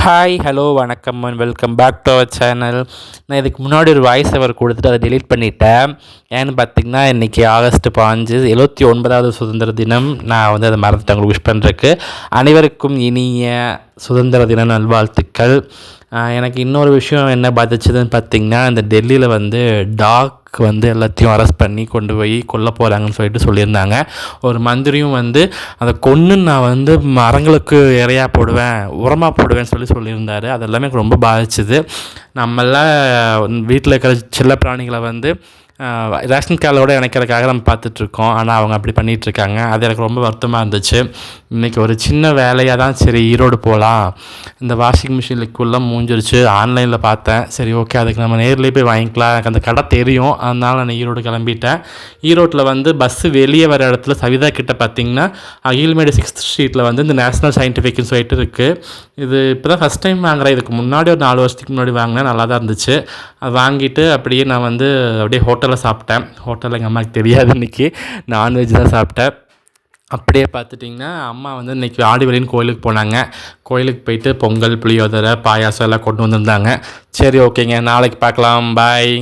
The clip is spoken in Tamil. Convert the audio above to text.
ஹாய் ஹலோ வணக்கம் and welcome back to our channel. நான் இதுக்கு முன்னாடி ஒரு வாய்ஸ் ஓவர் கொடுத்துட்டு அதை டெலீட் பண்ணிட்டேன். ஏன்னு பார்த்தீங்கன்னா இன்றைக்கி ஆகஸ்ட் 5 79வது சுதந்திர தினம். நான் வந்து அதை மறந்துட்டு உங்களுக்கு விஷ் பண்ணுறதுக்கு அனைவருக்கும் இனிய சுதந்திர தின நல்வாழ்த்துக்கள். எனக்கு இன்னொரு விஷயம் என்ன பாதிச்சதுன்னு பார்த்திங்கன்னா, இந்த டெல்லியில் வந்து டாக் வந்து எல்லாத்தையும் அரெஸ்ட் பண்ணி கொண்டு போய் கொல்ல போகிறாங்கன்னு சொல்லியிருந்தாங்க. ஒரு மந்திரியும் வந்து அதை கொன்று நான் வந்து மரங்களுக்கு இறையாக போடுவேன், உரமாக போடுவேன்னு சொல்லியிருந்தார். அது எல்லாமே எனக்கு ரொம்ப பாதிச்சுது. நம்மளாம் வீட்டில் இருக்கிற செல்ல பிராணிகளை வந்து ரேஷன் கார்டோடு இணைக்கிறதுக்காக நம்ம பார்த்துட்ருக்கோம். ஆனால் அவங்க அப்படி பண்ணிகிட்ருக்காங்க. அது எனக்கு ரொம்ப வருத்தமாக இருந்துச்சு. இன்றைக்கி ஒரு சின்ன வேலையாக தான் சரி ஈரோடு போகலாம், இந்த வாஷிங் மிஷின் லிக்குள்ளே மூஞ்சிருச்சு, ஆன்லைனில் பார்த்தேன். சரி ஓகே, அதுக்கு நம்ம நேர்லேயே போய் வாங்கிக்கலாம். எனக்கு அந்த கடை தெரியும், அதனால் நான் ஈரோடு கிளம்பிட்டேன். ஈரோட்டில் வந்து பஸ்ஸு வெளியே வர இடத்துல சவிதா கிட்டே பார்த்திங்கன்னா அகில்மேடு 6th ஸ்ட்ரீட்டில் வந்து இந்த நேஷ்னல் சயின்டிஃபிக்னு சொல்லிட்டு இருக்குது. இது இப்போ தான் ஃபஸ்ட் டைம் வாங்குகிறேன். இதுக்கு முன்னாடி ஒரு 4 வருஷத்துக்கு முன்னாடி வாங்கினேன், நல்லா தான் இருந்துச்சு. அது வாங்கிட்டு அப்படியே நான் வந்து அப்படியே ஹோட்டலில் சாப்பிட்டேன். ஹோட்டலில் எங்கள் அம்மாவுக்கு தெரியாது, இன்றைக்கி நான்வெஜ் தான் சாப்பிட்டேன். அப்படியே பார்த்துட்டிங்கன்னா அம்மா வந்து இன்றைக்கி ஆடிவெளின்னு கோயிலுக்கு போனாங்க. கோயிலுக்கு போயிட்டு பொங்கல், புளியோதரை, பாயாசம் எல்லாம் கொண்டு வந்திருந்தாங்க. சரி ஓகேங்க, நாளைக்கு பார்க்கலாம், பாய்.